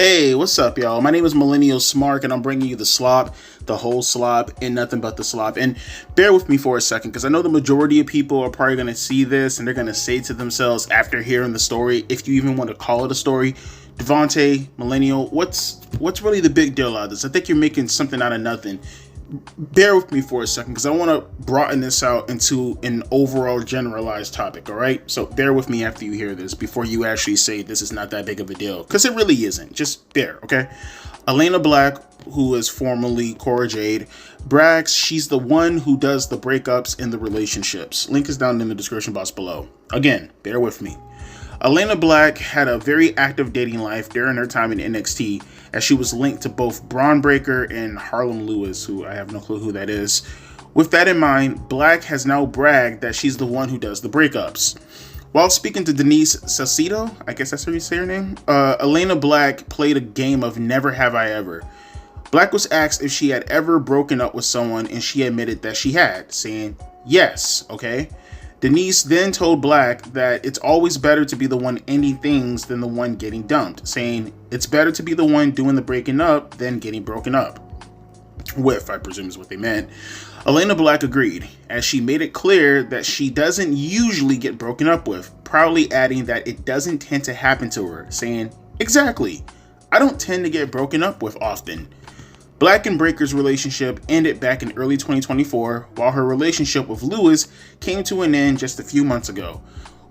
Hey, what's up, y'all? My name is Millennial Smark, and I'm bringing you the slop, the whole slop, and nothing but the slop. And bear with me for a second, because I know the majority of people are probably going to see this, and they're going to say to themselves after hearing the story, if you even want to call it a story, Devontae, Millennial, what's really the big deal out of this? I think you're making something out of nothing. Bear with me for a second, because I want to broaden this out into an overall generalized topic, all right? So bear with me after you hear this before you actually say this is not that big of a deal, because it really isn't. Just bear, okay? Elena Black, who is formerly Cora Jade, brags she's the one who does the breakups in the relationships. Link is down in the description box below. Again, bear with me. Elena Black had a very active dating life during her time in NXT, as she was linked to both Braun Breaker and Harlem Lewis, who I have no clue who that is. With that in mind, Black has now bragged that she's the one who does the breakups. While speaking to Denise Salcido, I guess that's how you say her name, Elena Black played a game of Never Have I Ever. Black was asked if she had ever broken up with someone, and she admitted that she had, saying yes, okay? Denise then told Black that it's always better to be the one ending things than the one getting dumped, saying it's better to be the one doing the breaking up than getting broken up with, I presume is what they meant. Elena Black agreed, as she made it clear that she doesn't usually get broken up with, proudly adding that it doesn't tend to happen to her, saying, exactly, I don't tend to get broken up with often. Black and Breaker's relationship ended back in early 2024, while her relationship with Lewis came to an end just a few months ago.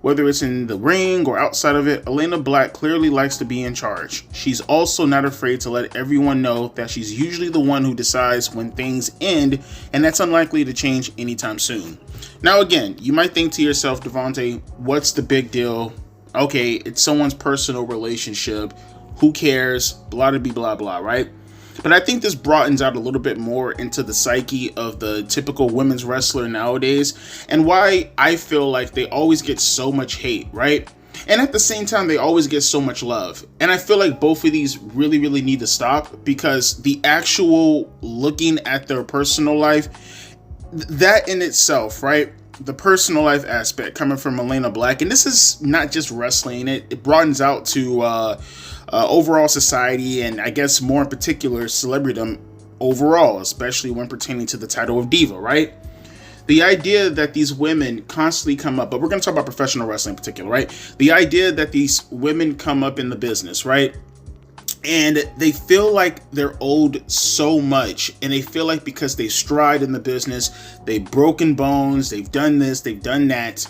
Whether it's in the ring or outside of it, Elena Black clearly likes to be in charge. She's also not afraid to let everyone know that she's usually the one who decides when things end, and that's unlikely to change anytime soon. Now again, you might think to yourself, Devontae, what's the big deal? Okay, it's someone's personal relationship. Who cares? Blah, blah, blah, right? But I think this broadens out a little bit more into the psyche of the typical women's wrestler nowadays, and why I feel like they always get so much hate, right? And at the same time, they always get so much love. And I feel like both of these really need to stop, because the actual looking at their personal life, that in itself, right? The personal life aspect coming from Elena Black, and this is not just wrestling, it broadens out to overall society, and I guess more in particular celebritydom overall, especially when pertaining to the title of diva, right? The idea that these women constantly come up, but we're going to talk about professional wrestling in particular, right? The idea that these women come up in the business, right? And they feel like they're owed so much, and they feel like because they stride in the business, they've broken bones, they've done this, they've done that,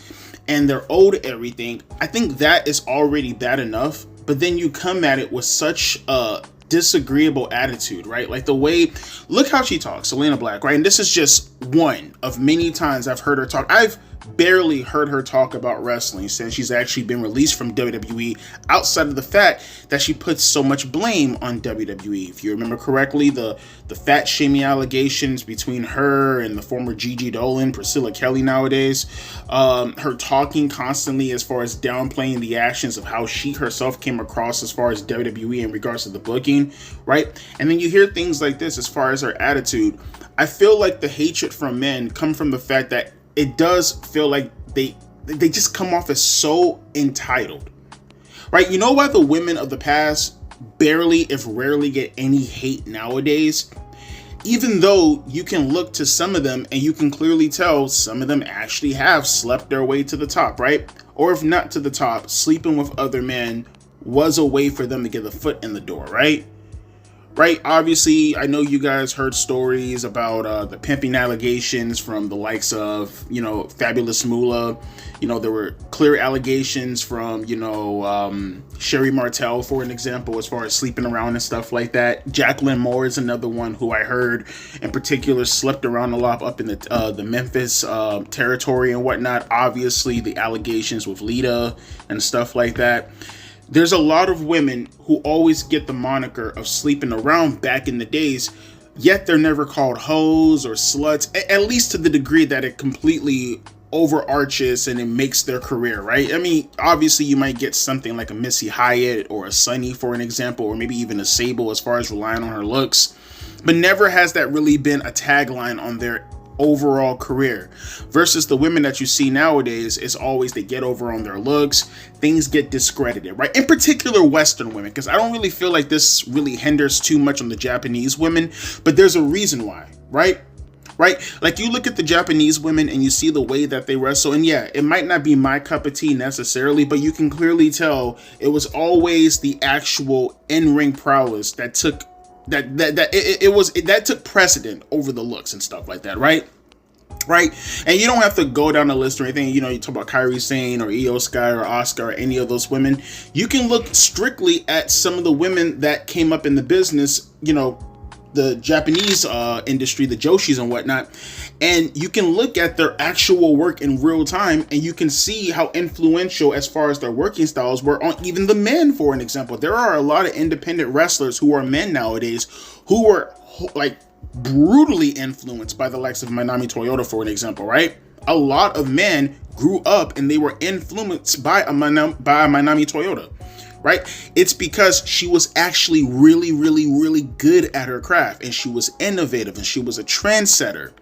and they're owed everything. I think that is already bad enough, but then you come at it with such a disagreeable attitude, right? Like the way, look how she talks, Elena Black, right? And this is just one of many times I've heard her talk. I've barely heard her talk about wrestling since she's actually been released from WWE, outside of the fact that she puts so much blame on WWE. If you remember correctly, the fat shaming allegations between her and the former Gigi Dolan, Priscilla Kelly nowadays, her talking constantly as far as downplaying the actions of how she herself came across as far as WWE in regards to the booking, right? And then you hear things like this as far as her attitude. I feel like the hatred from men come from the fact that it does feel like they just come off as so entitled, right? You know why the women of the past barely, if rarely, get any hate nowadays? Even though you can look to some of them and you can clearly tell some of them actually have slept their way to the top, right? Or if not to the top, sleeping with other men was a way for them to get a foot in the door, right? Right, obviously, I know you guys heard stories about the pimping allegations from the likes of, Fabulous Moolah. There were clear allegations from, Sherry Martel, for an example, as far as sleeping around and stuff like that. Jacqueline Moore is another one who I heard in particular slept around a lot up in the Memphis territory and whatnot. Obviously, the allegations with Lita and stuff like that. There's a lot of women who always get the moniker of sleeping around back in the days, yet they're never called hoes or sluts, at least to the degree that it completely overarches and it makes their career, right? I mean, obviously you might get something like a Missy Hyatt or a Sunny, for an example, or maybe even a Sable as far as relying on her looks, but never has that really been a tagline on their overall career. Versus the women that you see nowadays, is always they get over on their looks, things get discredited, right? In particular, Western women, because I don't really feel like this really hinders too much on the Japanese women, but there's a reason why, right? Like, you look at the Japanese women and you see the way that they wrestle, and yeah, it might not be my cup of tea necessarily, but you can clearly tell it was always the actual in-ring prowess that took that took precedent over the looks and stuff like that, right? And you don't have to go down the list or anything. You know, you talk about Kairi Sane or Io Sky or Asuka or any of those women. You can look strictly at some of the women that came up in the business, you know, the Japanese industry, the Joshis and whatnot, and you can look at their actual work in real time, and you can see how influential as far as their working styles were on even the men. For an example, there are a lot of independent wrestlers who are men nowadays who were like brutally influenced by the likes of Manami Toyota, for an example, right? A lot of men grew up and they were influenced by Manami Toyota. Right? It's because she was actually really, really, really good at her craft, and she was innovative, and she was a trendsetter.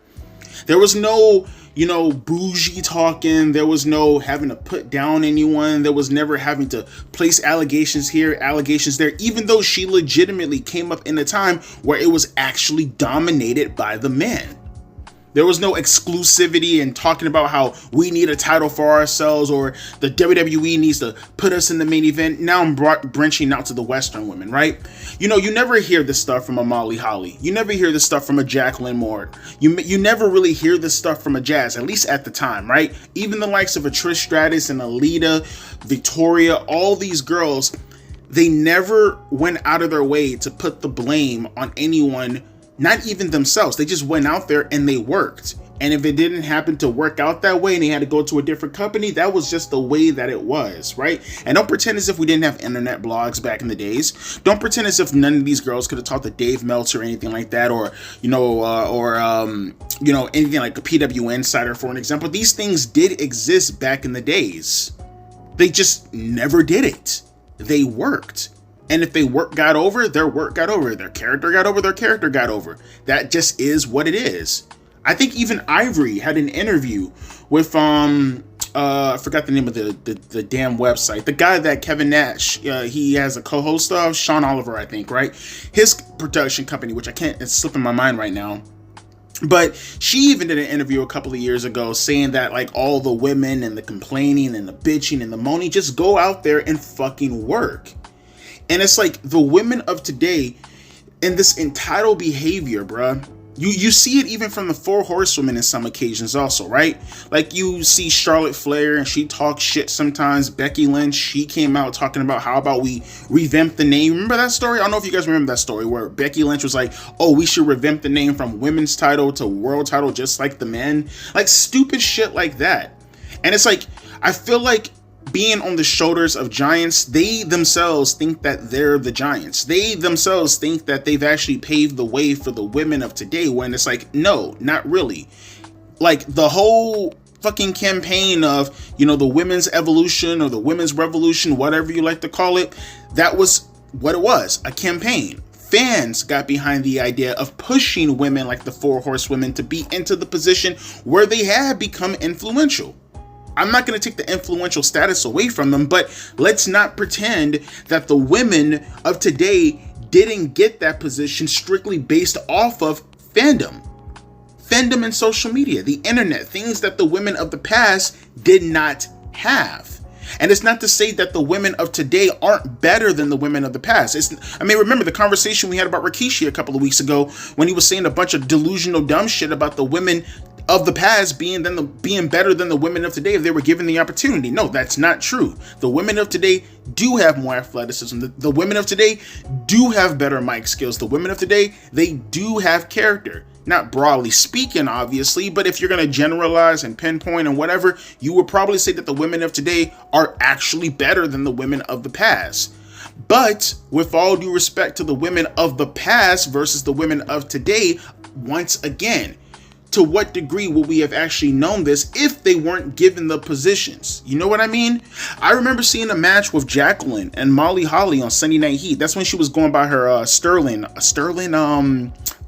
There was no, you know, bougie talking. There was no having to put down anyone. There was never having to place allegations here, allegations there, even though she legitimately came up in a time where it was actually dominated by the men. There was no exclusivity and talking about how we need a title for ourselves or the WWE needs to put us in the main event. Now I'm branching out to the Western women, right? You know, you never hear this stuff from a Molly Holly. You never hear this stuff from a Jacqueline Moore. You never really hear this stuff from a Jazz, at least at the time, right? Even the likes of a Trish Stratus and Alita, Victoria, all these girls, they never went out of their way to put the blame on anyone, not even themselves. They just went out there and they worked. And if it didn't happen to work out that way and they had to go to a different company, that was just the way that it was, right? And don't pretend as if we didn't have internet blogs back in the days. Don't pretend as if none of these girls could have talked to Dave Meltzer or anything like that, or anything like a PW Insider, for an example. These things did exist back in the days. They just never did it. They worked. And if they got over, their work got over. Their character got over, their character got over. That just is what it is. I think even Ivory had an interview with, I forgot the name of the damn website. The guy that Kevin Nash, he has a co-host of, Sean Oliver, I think, right? His production company, which it's slipping my mind right now. But she even did an interview a couple of years ago saying that like all the women and the complaining and the bitching and the moaning, just go out there and fucking work. And it's like the women of today and this entitled behavior, bruh. You see it even from the Four Horsewomen in some occasions also, right? Like you see Charlotte Flair and she talks shit sometimes. Becky Lynch, she came out talking about how about we revamp the name. Remember that story? I don't know if you guys remember that story where Becky Lynch was like, oh, we should revamp the name from women's title to world title just like the men. Like stupid shit like that. And it's like, I feel like being on the shoulders of giants, they themselves think that they're the giants. They themselves think that they've actually paved the way for the women of today, when it's like, no, not really. Like the whole fucking campaign of, you know, the women's evolution or the women's revolution, whatever you like to call it, that was what it was, a campaign. Fans got behind the idea of pushing women like the Four Horsewomen to be into the position where they had become influential. I'm not going to take the influential status away from them, but let's not pretend that the women of today didn't get that position strictly based off of fandom. Fandom and social media, the internet, things that the women of the past did not have. And it's not to say that the women of today aren't better than the women of the past. Remember the conversation we had about Rikishi a couple of weeks ago when he was saying a bunch of delusional dumb shit about the women of the past being better than the women of today if they were given the opportunity. No, that's not true. The women of today do have more athleticism. The women of today do have better mic skills. The women of today, they do have character. Not broadly speaking, obviously, but if you're going to generalize and pinpoint and whatever, you would probably say that the women of today are actually better than the women of the past. But with all due respect to the women of the past versus the women of today, once again, to what degree would we have actually known this if they weren't given the positions? You know what I mean? I remember seeing a match with Jacqueline and Molly Holly on Sunday Night Heat. That's when she was going by her Sterling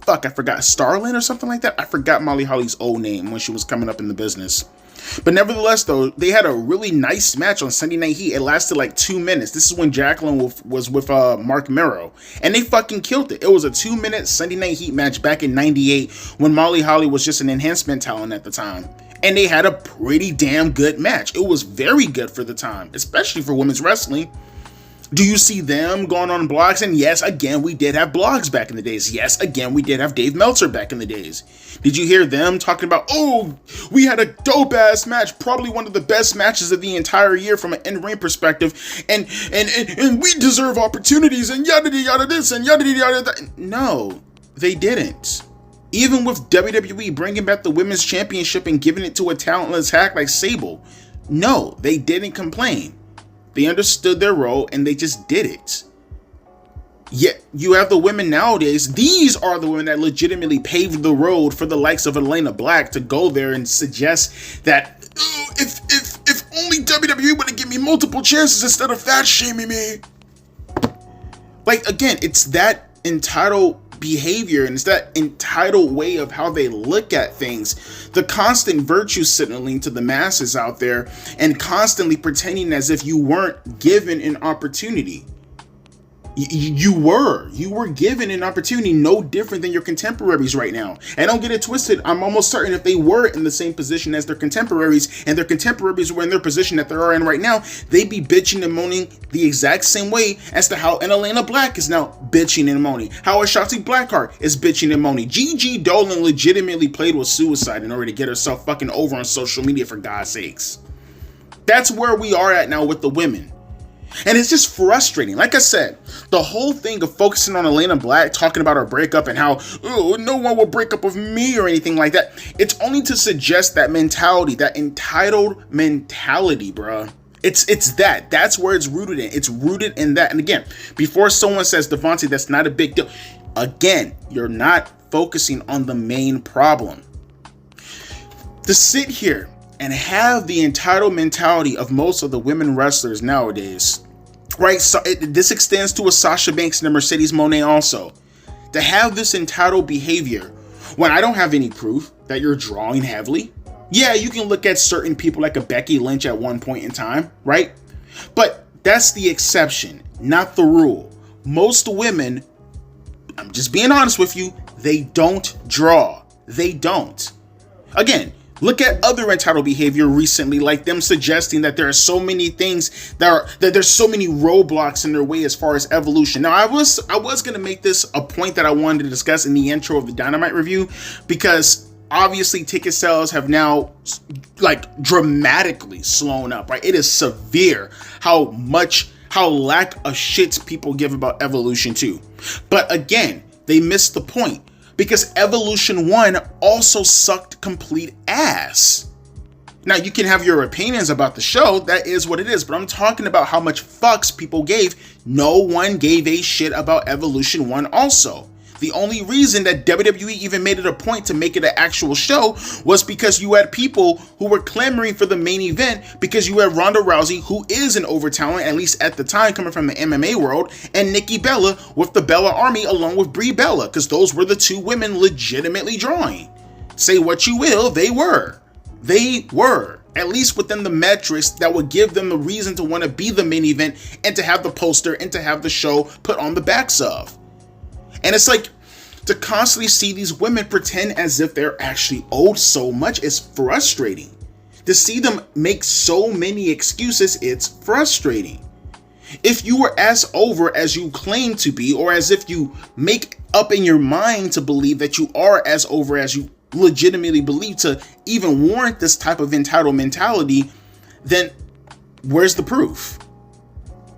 fuck, I forgot, Starlin or something like that. I forgot Molly Holly's old name when she was coming up in the business. But nevertheless, though, they had a really nice match on Sunday Night Heat. It lasted like 2 minutes. This is when Jacqueline was with Mark Mero, and they fucking killed it. It was a 2-minute Sunday Night Heat match back in '98 when Molly Holly was just an enhancement talent at the time. And they had a pretty damn good match. It was very good for the time, especially for women's wrestling. Do you see them going on blogs? And yes, again, we did have blogs back in the days. Yes, again, we did have Dave Meltzer back in the days. Did you hear them talking about, oh, we had a dope-ass match, probably one of the best matches of the entire year from an in-ring perspective, and we deserve opportunities, and yada-yada this, and yada-yada that. No, they didn't. Even with WWE bringing back the Women's Championship and giving it to a talentless hack like Sable, no, they didn't complain. They understood their role and they just did it. Yet you have the women nowadays. These are the women that legitimately paved the road for the likes of Elena Black to go there and suggest that, oh, if only WWE would have given me multiple chances instead of fat shaming me. Like, again, it's that entitled behavior and it's that entitled way of how they look at things, the constant virtue signaling to the masses out there and constantly pretending as if you weren't given an opportunity. You were given an opportunity, no different than your contemporaries right now. And don't get it twisted, I'm almost certain if they were in the same position as their contemporaries and their contemporaries were in their position that they are in right now, they'd be bitching and moaning the exact same way as to how an Elena Black is now bitching and moaning, how a Shotzi Blackheart is bitching and moaning. Gigi Dolan legitimately played with suicide in order to get herself fucking over on social media, for God's sakes. That's where we are at now with the women. And it's just frustrating. Like I said, the whole thing of focusing on Elena Black, talking about her breakup and how, oh, no one will break up with me or anything like that. It's only to suggest that mentality, that entitled mentality, bruh. It's that. That's where it's rooted in. It's rooted in that. And again, before someone says, Devontae, that's not a big deal. Again, you're not focusing on the main problem. To sit here and have the entitled mentality of most of the women wrestlers nowadays, right? So this extends to a Sasha Banks and a Mercedes Moné also. To have this entitled behavior when I don't have any proof that you're drawing heavily. Yeah, you can look at certain people like a Becky Lynch at one point in time, right? But that's the exception, not the rule. Most women, I'm just being honest with you, they don't draw. They don't. Again, look at other entitled behavior recently, like them suggesting that there are so many things that there's so many roadblocks in their way as far as evolution. Now, I was going to make this a point that I wanted to discuss in the intro of the Dynamite review, because obviously ticket sales have now like dramatically slowed up, right? It is severe how lack of shits people give about Evolution 2. But again, they missed the point. Because Evolution 1 also sucked complete ass. Now, you can have your opinions about the show. That is what it is. But I'm talking about how much fucks people gave. No one gave a shit about Evolution 1 also. The only reason that WWE even made it a point to make it an actual show was because you had people who were clamoring for the main event, because you had Ronda Rousey, who is an over talent, at least at the time, coming from the MMA world, and Nikki Bella with the Bella Army along with Brie Bella, because those were the two women legitimately drawing. Say what you will, they were. They were. At least within the metrics that would give them the reason to want to be the main event and to have the poster and to have the show put on the backs of. And it's like, to constantly see these women pretend as if they're actually owed so much is frustrating. To see them make so many excuses, it's frustrating. If you were as over as you claim to be, or as if you make up in your mind to believe that you are as over as you legitimately believe to even warrant this type of entitled mentality, then where's the proof?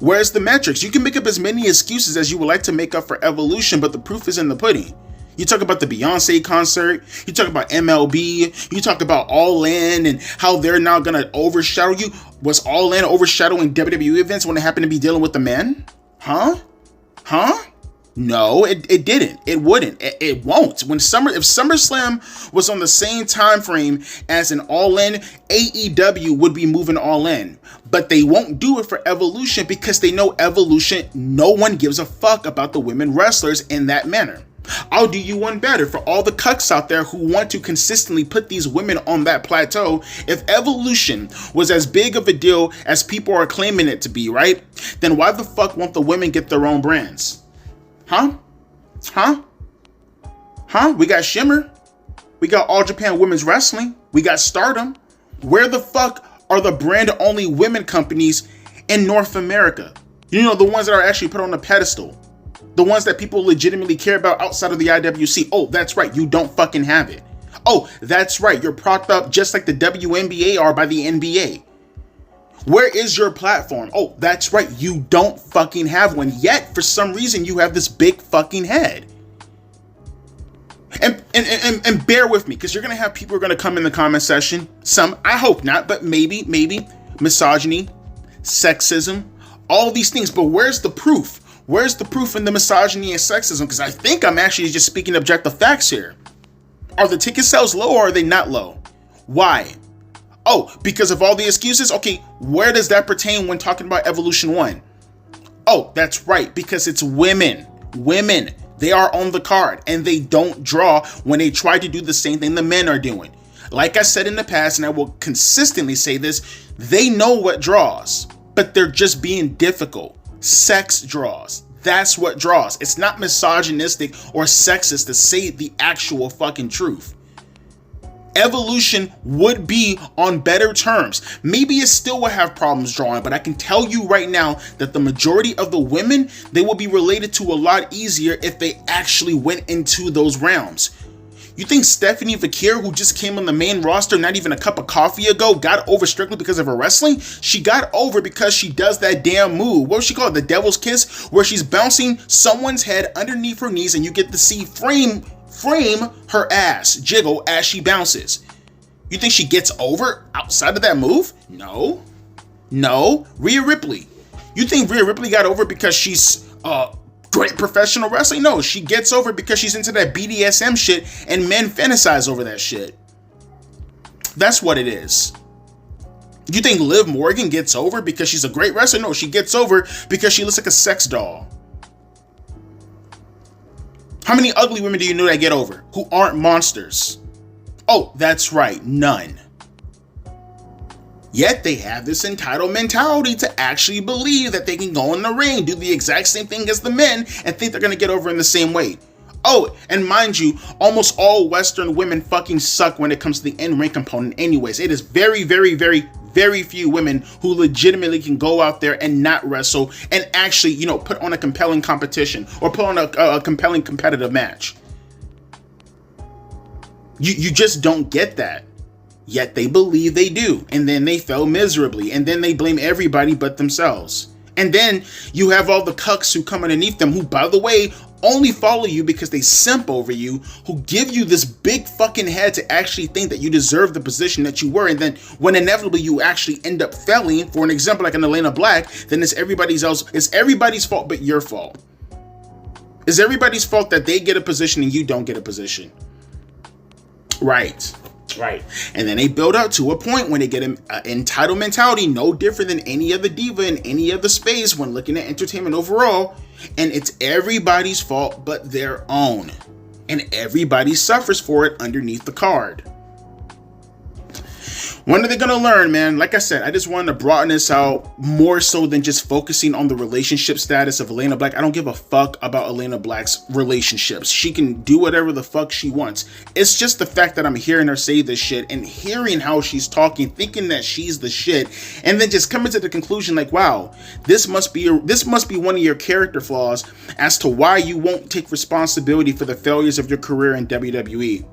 Where's the metrics? You can make up as many excuses as you would like to make up for Evolution, but the proof is in the pudding. You talk about the Beyonce concert, you talk about MLB, you talk about All In and how they're now going to overshadow you. Was All In overshadowing WWE events when it happened to be dealing with the men? Huh? No, it didn't. It wouldn't. It won't. If SummerSlam was on the same time frame as an All In, AEW would be moving All In. But they won't do it for Evolution because they know Evolution, no one gives a fuck about the women wrestlers in that manner. I'll do you one better. For all the cucks out there who want to consistently put these women on that plateau, if evolution was as big of a deal as people are claiming it to be, right? Then why the fuck won't the women get their own brands? Huh? We got Shimmer. We got All Japan Women's Wrestling. We got Stardom. Where the fuck are the brand-only women companies in North America? You know, the ones that are actually put on a pedestal. The ones that people legitimately care about outside of the IWC. Oh, that's right. You don't fucking have it. Oh, that's right. You're propped up just like the WNBA are by the NBA. Where is your platform? Oh, that's right. You don't fucking have one. Yet, for some reason, you have this big fucking head. And bear with me, because you're going to have people who are going to come in the comment section. Some, I hope not, but maybe, misogyny, sexism, all these things. But where's the proof? Where's the proof in the misogyny and sexism? Because I think I'm actually just speaking objective facts here. Are the ticket sales low or are they not low? Why? Oh, because of all the excuses? Okay, where does that pertain when talking about Evolution 1? Oh, that's right, because it's women. Women, they are on the card and they don't draw when they try to do the same thing the men are doing. Like I said in the past, and I will consistently say this, they know what draws, but they're just being difficult. Sex draws. That's what draws. It's not misogynistic or sexist to say the actual fucking truth. Evolution would be on better terms. Maybe it still will have problems drawing, but I can tell you right now that the majority of the women, they will be related to a lot easier if they actually went into those realms. You think Stephanie Vakir, who just came on the main roster not even a cup of coffee ago, got over strictly because of her wrestling? She got over because she does that damn move. What was she called? The Devil's Kiss, where she's bouncing someone's head underneath her knees and you get to see frame her ass jiggle as she bounces. You think she gets over outside of that move? No. Rhea Ripley. You think Rhea Ripley got over because she's great professional wrestling? No, she gets over because she's into that BDSM shit and men fantasize over that shit. That's what it is. You think Liv Morgan gets over because she's a great wrestler? No, she gets over because she looks like a sex doll. How many ugly women do you know that get over who aren't monsters? Oh, that's right, none. Yet they have this entitled mentality to actually believe that they can go in the ring, do the exact same thing as the men, and think they're going to get over in the same way. Oh, and mind you, almost all Western women fucking suck when it comes to the in-ring component anyways. It is very, very, very, very few women who legitimately can go out there and not wrestle and actually, you know, put on a compelling competition or put on a compelling competitive match. You just don't get that. Yet they believe they do, and then they fail miserably, and then they blame everybody but themselves. And then you have all the cucks who come underneath them, who, by the way, only follow you because they simp over you, who give you this big fucking head to actually think that you deserve the position that you were, and then when inevitably you actually end up failing, for an example like an Elena Black, then it's everybody's fault but your fault. It's everybody's fault that they get a position and you don't get a position. Right. And then they build up to a point when they get an entitled mentality, no different than any other diva in any other space when looking at entertainment overall. And it's everybody's fault but their own. And everybody suffers for it underneath the card. When are they going to learn, man? Like I said, I just wanted to broaden this out more so than just focusing on the relationship status of Elena Black. I don't give a fuck about Elena Black's relationships. She can do whatever the fuck she wants. It's just the fact that I'm hearing her say this shit and hearing how she's talking, thinking that she's the shit, and then just coming to the conclusion like, wow, this must be one of your character flaws as to why you won't take responsibility for the failures of your career in WWE.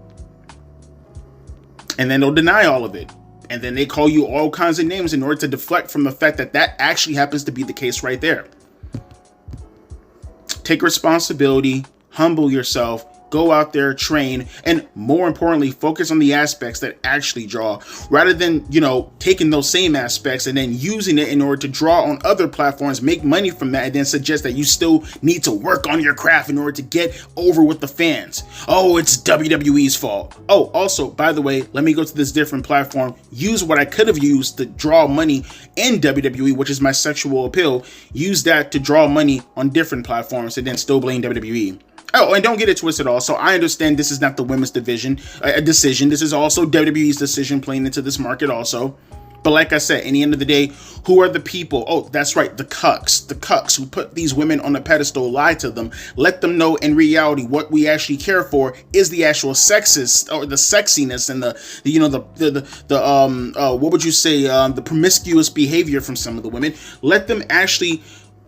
And then they'll deny all of it. And then they call you all kinds of names in order to deflect from the fact that that actually happens to be the case right there. Take responsibility, humble yourself, go out there, train, and more importantly, focus on the aspects that actually draw, rather than, you know, taking those same aspects and then using it in order to draw on other platforms, make money from that, and then suggest that you still need to work on your craft in order to get over with the fans. Oh, it's WWE's fault. Oh, also, by the way, let me go to this different platform, use what I could have used to draw money in WWE, which is my sexual appeal, use that to draw money on different platforms and then still blame WWE. Oh, and don't get it twisted also. I understand this is not the women's division decision. This is also WWE's decision playing into this market also. But like I said, in the end of the day, who are the people? Oh, that's right, the cucks who put these women on a pedestal, lie to them, let them know in reality what we actually care for is the actual sexist or the sexiness and what would you say, the promiscuous behavior from some of the women. Let them actually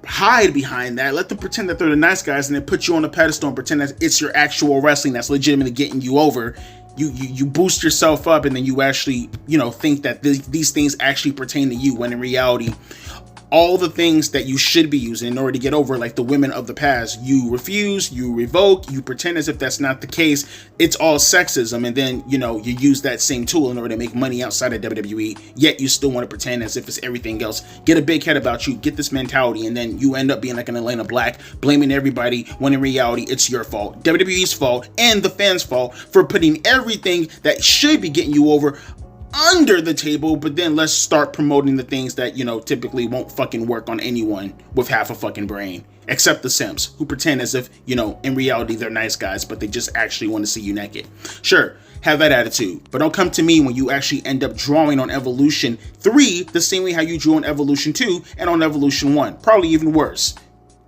hide behind that. Let them pretend that they're the nice guys and then put you on a pedestal and pretend that it's your actual wrestling that's legitimately getting you over. You boost yourself up and then you actually, think that these things actually pertain to you, when in reality, all the things that you should be using in order to get over, like the women of the past, you refuse, you revoke, you pretend as if that's not the case. It's all sexism. And then, you use that same tool in order to make money outside of WWE, yet you still want to pretend as if it's everything else. Get a big head about you, get this mentality, and then you end up being like an Atlanta Black, blaming everybody, when in reality, it's your fault. WWE's fault and the fans' fault for putting everything that should be getting you over under the table, but then let's start promoting the things that, typically won't fucking work on anyone with half a fucking brain, except the simps who pretend as if, in reality they're nice guys, but they just actually want to see you naked. Sure, have that attitude, but don't come to me when you actually end up drawing on Evolution 3 the same way how you drew on Evolution 2 and on Evolution 1, probably even worse.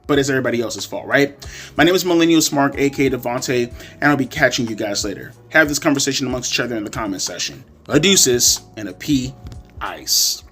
But it's everybody else's fault, right? My name is Millennial Smart, aka Devontae, and I'll be catching you guys later. Have this conversation amongst each other in the comment section. A deuces and a pea ice.